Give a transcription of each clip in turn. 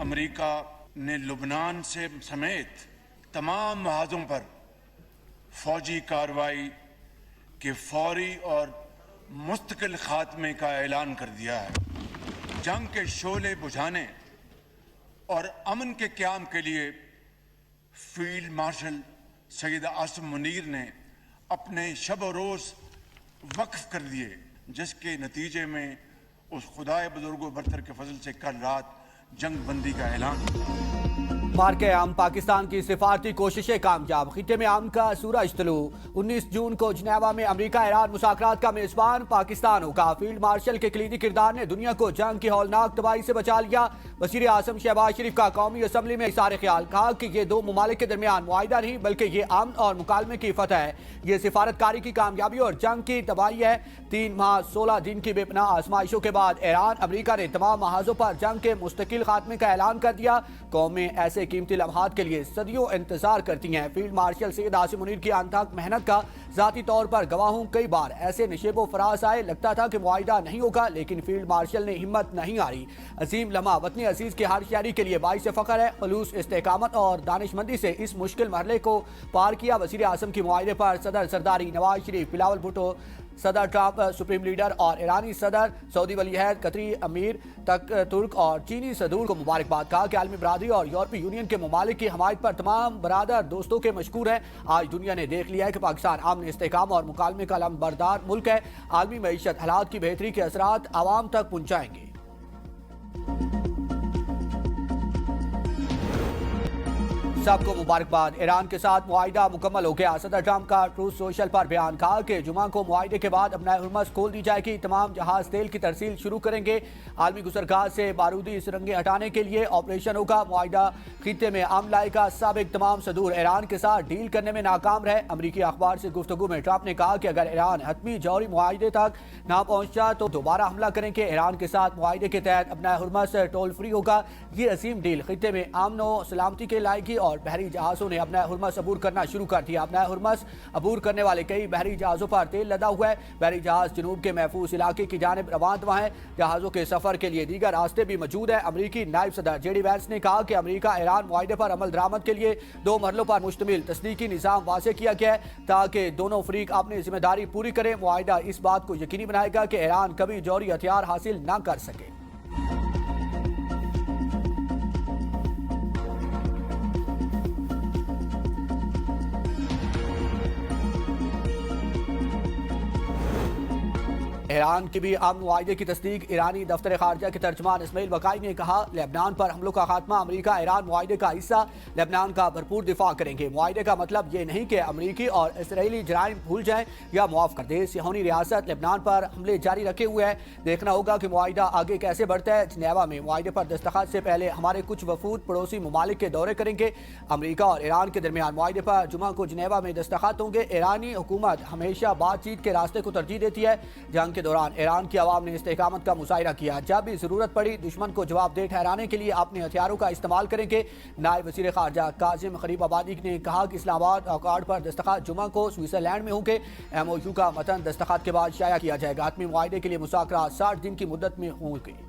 امریکہ نے لبنان سے سمیت تمام محاذوں پر فوجی کارروائی کے فوری اور مستقل خاتمے کا اعلان کر دیا ہے۔ جنگ کے شعلے بجھانے اور امن کے قیام کے لیے فیلڈ مارشل سید عاصم منیر نے اپنے شب و روز وقف کر دیے، جس کے نتیجے میں اس خدائے بزرگ و برتر کے فضل سے کل رات جنگ بندی کا اعلان ہوا۔ مارکے عام پاکستان کی سفارتی کوششیں کامیاب، خطے میں امن کا سورج طلوع۔ 19 جون کو جنیوا میں امریکہ ایران مذاکرات کا میزبان پاکستان ہوگا۔ فیلڈ مارشل کے کلیدی کردار نے دنیا کو جنگ کی ہولناک تباہی سے بچا لیا۔ وزیر اعظم شہباز شریف کا قومی اسمبلی میں اظہار خیال، کہا کہ یہ دو ممالک کے درمیان معاہدہ نہیں بلکہ یہ امن اور مکالمے کی فتح ہے، یہ سفارتکاری کی کامیابی اور جنگ کی تباہی ہے۔ 3 ماہ 16 دن کی بے پناہ آزمائشوں کے بعد ایران امریکہ نے تمام محاذوں پر جنگ کے مستقل خاتمے کا اعلان کر دیا۔ قومیں ایسے قیمتی لمحات کے لیے صدیوں انتظار کرتی ہیں۔ فیلڈ مارشل سید عاصم منیر کی انتھک محنت کا ذاتی طور پر گواہ ہوں۔ کئی بار ایسے نشیب و فراز آئے، لگتا تھا کہ معاہدہ نہیں ہوگا، لیکن فیلڈ مارشل نے ہمت نہیں ہاری۔ عظیم لمحہ وطن عزیز کے ہر شہری کے لیے باعث فخر ہے۔ خلوص، استحکامت اور دانش مندی سے اس مشکل مرحلے کو پار کیا۔ وزیر اعظم کی معاہدے پر صدر زرداری، نواز شریف، بلاول بھٹو، صدر ٹرمپ، سپریم لیڈر اور ایرانی صدر، سعودی ولی عہد، قطری امیر، ترک اور چینی صدور کو مبارکباد، کہا کہ عالمی برادری اور یورپی یونین کے ممالک کی حمایت پر تمام برادر دوستوں کے مشکور ہیں۔ آج دنیا نے دیکھ لیا ہے کہ پاکستان امن، استحکام اور مکالمے کا علمبردار ملک ہے۔ عالمی معیشت حالات کی بہتری کے اثرات عوام تک پہنچائیں گے۔ سب کو مبارکباد، ایران کے ساتھ معاہدہ مکمل ہو گیا۔ صدر ٹرمپ کا ٹروتھ سوشل پر بیان، کہا کہ جمعہ کو معاہدے کے بعد ابنائے ہرمز کھول دی جائے گی، تمام جہاز تیل کی ترسیل شروع کریں گے۔ عالمی گزرگاہ سے بارودی سرنگیں ہٹانے کے لیے آپریشن ہوگا۔ معاہدہ خطے میں امن لائے گا۔ سابق تمام صدور ایران کے ساتھ ڈیل کرنے میں ناکام رہے۔ امریکی اخبار سے گفتگو میں ٹرمپ نے کہا کہ اگر ایران حتمی جوہری معاہدے تک نہ پہنچا تو دوبارہ حملہ کریں گے۔ ایران کے ساتھ معاہدے کے تحت ابنائے ہرمز ٹول فری ہوگا۔ یہ عظیم ڈیل خطے میں امن و سلامتی کے لائے گی اور بحری جہازوں نے اپنا ہرمز عبور کرنا شروع کر دیا۔ اپنا ہرمز عبور کرنے والے کئی بحری جہازوں پر تیل لدا ہوا ہے۔ بحری جہاز جنوب کے محفوظ علاقے کی جانب رواں ہیں۔ جہازوں کے سفر کے لیے دیگر راستے بھی موجود ہیں۔ امریکی نائب صدر جے ڈی وینس نے کہا کہ امریکہ ایران معاہدے پر عمل درآمد کے لیے 2 مرحلوں پر مشتمل تصدیقی نظام واضح کیا گیا ہے تاکہ دونوں فریق اپنی ذمہ داری پوری کریں۔ معاہدہ اس بات کو یقینی بنائے گا کہ ایران کبھی جوہری ہتھیار حاصل نہ کر سکے۔ ایران کی بھی امن معاہدے کی تصدیق۔ ایرانی دفتر خارجہ کے ترجمان اسماعیل بقائی نے کہا، لبنان پر حملوں کا خاتمہ، امریکہ ایران معاہدے کا حصہ، لبنان کا بھرپور دفاع کریں گے۔ معاہدے کا مطلب یہ نہیں کہ امریکی اور اسرائیلی جرائم بھول جائیں یا معاف کر دیں۔ صہیونی ریاست لبنان پر حملے جاری رکھے ہوئے ہے، دیکھنا ہوگا کہ معاہدہ آگے کیسے بڑھتا ہے۔ جنیوا میں معاہدے پر دستخط سے پہلے ہمارے کچھ وفود پڑوسی ممالک کے دورے کریں گے۔ امریکہ اور ایران کے درمیان معاہدے پر جمعہ کو جنیوا میں دستخط ہوں گے۔ ایرانی حکومت ہمیشہ بات چیت کے راستے کو ترجیح دیتی ہے۔ جنگ کے دوران ایران کی عوام نے استحکامت کا مظاہرہ کیا، جب بھی ضرورت پڑی دشمن کو جواب دہ ٹھہرانے کے لیے اپنے ہتھیاروں کا استعمال کریں گے۔ نائب وزیر خارجہ کاظم غریب آبادی نے کہا کہ اسلام آباد اکارڈ پر دستخط جمعہ کو سوئٹزرلینڈ میں ہوں گے۔ ایم او یو کا متن دستخط کے بعد شائع کیا جائے گا۔ حتمی معاہدے کے لیے مذاکرات 60 دن کی مدت میں ہوں گے۔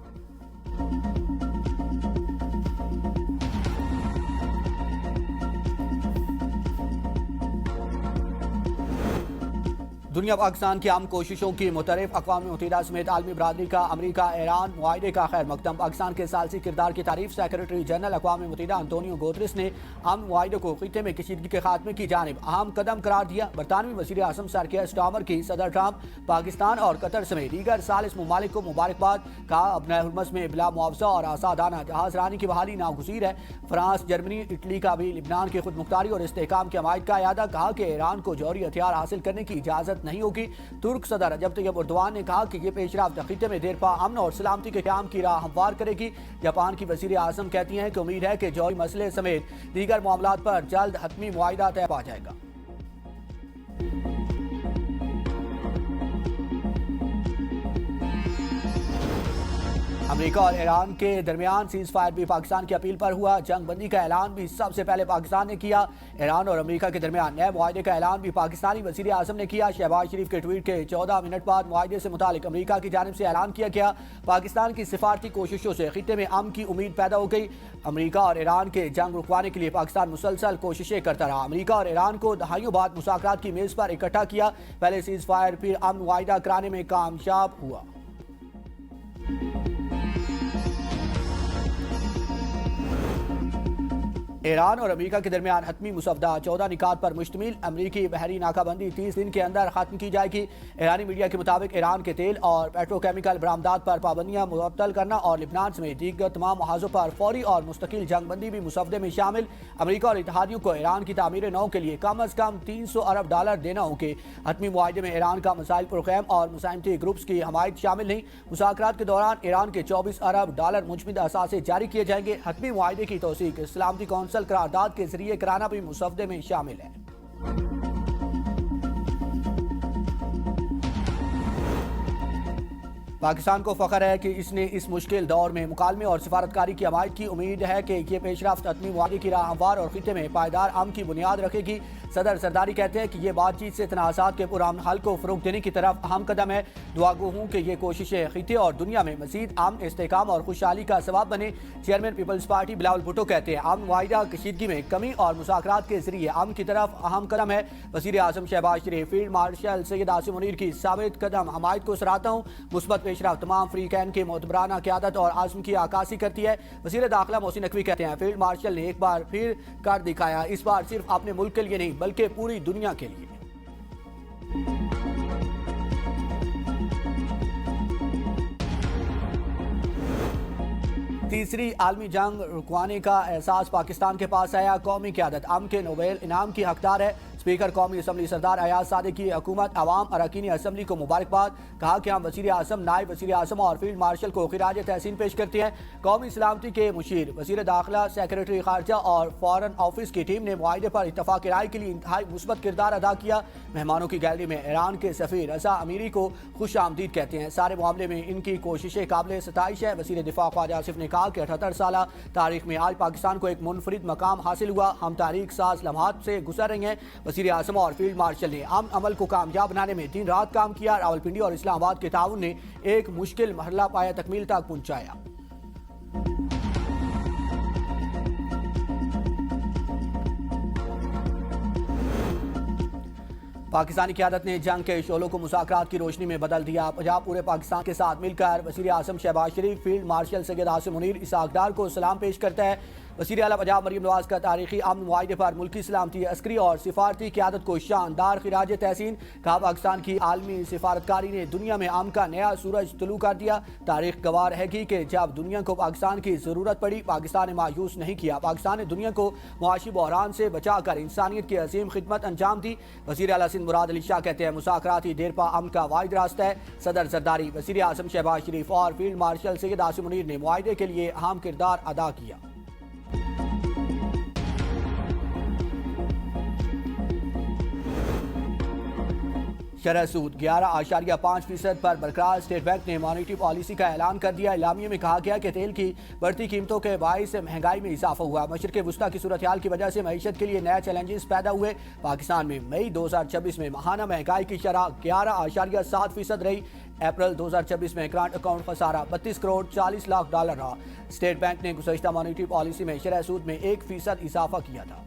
دنیا پاکستان کی امن کوششوں کی معترف، اقوام متحدہ سمیت عالمی برادری کا امریکہ ایران معاہدے کا خیر مقدم۔ پاکستان کے ثالثی کردار کی تعریف سیکرٹری جنرل اقوام متحدہ انطونیو گوتریس نے امن معاہدے کو خطے میں کشیدگی کے خاتمے کی جانب اہم قدم قرار دیا۔ برطانوی وزیر اعظم سر کیئر سٹارمر کی صدر ٹرمپ، پاکستان اور قطر سمیت دیگر ثالث ممالک کو مبارکباد، کہا ابنائے ہرمز میں بلا معاوضہ اور آزادانہ جہاز رانی کی بحالی ناگزیر ہے۔ فرانس، جرمنی، اٹلی کا بھی لبنان کی خود مختاری اور استحکام کے عمائد کا اعادہ، کہا کہ ایران کو جوہری ہتھیار حاصل کرنے کی اجازت نہیں ہوگی۔ ترک صدر رجب طیب اردوان نے کہا کہ یہ پیش رفت خطے میں دیر پا امن اور سلامتی کے قیام کی راہ ہموار کرے گی۔ جاپان کی وزیر اعظم کہتی ہیں کہ امید ہے کہ جوہری مسئلے سمیت دیگر معاملات پر جلد حتمی معاہدہ طے پا جائے گا۔ امریکہ اور ایران کے درمیان سیز فائر بھی پاکستان کی اپیل پر ہوا. جنگ بندی کا اعلان بھی سب سے پہلے پاکستان نے کیا. ایران اور امریکہ کے درمیان نئے معاہدے کا اعلان بھی پاکستانی وزیر اعظم نے کیا. شہباز شریف کے ٹویٹ کے 14 منٹ بعد معاہدے سے متعلق امریکہ کی جانب سے اعلان کیا گیا. پاکستان کی سفارتی کوششوں سے خطے میں امن کی امید پیدا ہو گئی. امریکہ اور ایران کے جنگ رکوانے کے لیے پاکستان مسلسل کوششیں کرتا رہا. امریکہ اور ایران کو دہائیوں بعد مذاکرات کی میز پر اکٹھا کیا. پہلے سیز فائر پھر امن معاہدہ کرانے میں کامیاب ہوا. ایران اور امریکہ کے درمیان حتمی مسودہ 14 نکات پر مشتمل. امریکی بحری ناکہ بندی 30 دن کے اندر ختم کی جائے گی. ایرانی میڈیا کے مطابق ایران کے تیل اور پیٹروکیمیکل برآمدات پر پابندیاں معطل کرنا اور لبنان سمیت دیگر تمام محاذوں پر فوری اور مستقل جنگ بندی بھی مسودے میں شامل. امریکہ اور اتحادیوں کو ایران کی تعمیر نو کے لیے کم از کم $300 ارب دینا ہوں گے. حتمی معاہدے میں ایران کا مسائل پرخیم اور مساہمتی گروپس کی حمایت شامل نہیں. مذاکرات کے دوران ایران کے $24 ارب مجمدہ اثاثے جاری کیے جائیں گے. حتمی معاہدے کی توثیق سلامتی کونسل قرارداد کے ذریعے کرانا بھی مسودے میں شامل ہے. پاکستان کو فخر ہے کہ اس نے اس مشکل دور میں مکالمے اور سفارتکاری کی حمایت کی. امید ہے کہ یہ پیش رفت حتمی معاہدے کی راہ ہموار اور خطے میں پائیدار امن کی بنیاد رکھے گی. صدر زرداری کہتے ہیں کہ یہ بات چیت سے تنازعات کے پرامن حل کو فروغ دینے کی طرف اہم قدم ہے. دعا گو ہوں کہ یہ کوششیں خطے اور دنیا میں مزید امن، استحکام اور خوشحالی کا سبب بنے. چیئرمین پیپلز پارٹی بلاول بھٹو کہتے ہیں امن معاہدہ کشیدگی میں کمی اور مذاکرات کے ذریعے امن کی طرف اہم قدم ہے. وزیر اعظم شہباز شریف فیلڈ مارشل سید عاصم منیر کی ثابت قدم حمایت کو سراہتا ہوں. مثبت پیش رفت تمام فریقین کے معتبرانہ قیادت اور عزم کی عکاسی کرتی ہے. وزیر داخلہ محسن نقوی کہتے ہیں فیلڈ مارشل نے ایک بار پھر کر دکھایا، اس بار صرف اپنے ملک کے لیے نہیں بلکہ پوری دنیا کے لیے. تیسری عالمی جنگ رکوانے کا احساس پاکستان کے پاس آیا. قومی قیادت امن کے نوبیل انعام کی حقدار ہے. اسپیکر قومی اسمبلی سردار ایاز صادق کی حکومت عوام اراکین اسمبلی کو مبارکباد. کہا کہ ہم وزیر اعظم، نائب وزیر اعظم اور فیلڈ مارشل کو خراج تحسین پیش کرتے ہیں. قومی سلامتی کے مشیر، وزیر داخلہ، سیکریٹری خارجہ اور فارن آفس کی ٹیم نے معاہدے پر اتفاق رائے کے لیے انتہائی مثبت کردار ادا کیا. مہمانوں کی گیلری میں ایران کے سفیر رضا امیری کو خوش آمدید کہتے ہیں. سارے معاملے میں ان کی کوششیں قابل ستائش ہے. وزیر دفاع خواجہ آصف نے کہا کہ 78 سالہ تاریخ میں آج پاکستان کو ایک منفرد مقام حاصل ہوا. ہم تاریخ ساز لمحات سے گزر رہے ہیں. وزیر اعظم اور فیلڈ مارشل نے امن عمل کو کامیاب بنانے میں دن رات کام کیا. راولپنڈی اور اسلام آباد کے تعاون نے ایک مشکل مرحلہ پایا تکمیل تک پہنچایا. پاکستانی قیادت نے جنگ کے شعلوں کو مذاکرات کی روشنی میں بدل دیا. پنجاب پورے پاکستان کے ساتھ مل کر وزیر اعظم شہباز شریف، فیلڈ مارشل سید عاصم منیر اس اقدار کو سلام پیش کرتا ہے. وزیر اعلیٰ پنجاب مریم نواز کا تاریخی امن معاہدے پر ملکی سلامتی، عسکری اور سفارتی قیادت کو شاندار خراج تحسین. کہا پاکستان کی عالمی سفارتکاری نے دنیا میں امن کا نیا سورج طلوع کر دیا. تاریخ گواہ رہے گی کہ جب دنیا کو پاکستان کی ضرورت پڑی پاکستان نے مایوس نہیں کیا. پاکستان نے دنیا کو معاشی بحران سے بچا کر انسانیت کی عظیم خدمت انجام دی. وزیر اعلیٰ سندھ مراد علی شاہ کہتے ہیں مذاکراتی دیرپا امن کا واحد راستہ ہے. صدر زرداری، وزیر اعظم شہباز شریف اور فیلڈ مارشل سید عاصم منیر نے معاہدے کے لیے اہم کردار ادا کیا. شرح سود 11.5% پر برقرار. اسٹیٹ بینک نے مانیٹری پالیسی کا اعلان کر دیا. اعلامیے میں کہا گیا کہ تیل کی بڑھتی قیمتوں کے باعث مہنگائی میں اضافہ ہوا. مشرق وسطیٰ کی صورتحال کی وجہ سے معیشت کے لیے نئے چیلنجز پیدا ہوئے. پاکستان میں مئی 2026 میں ماہانہ مہنگائی کی شرح 11.7% رہی. اپریل 2026 میں کرنٹ اکاؤنٹ خسارہ $32 کروڑ 40 لاکھ رہا. اسٹیٹ بینک نے گزشتہ مانیٹری پالیسی میں شرح سود میں 1% اضافہ کیا تھا.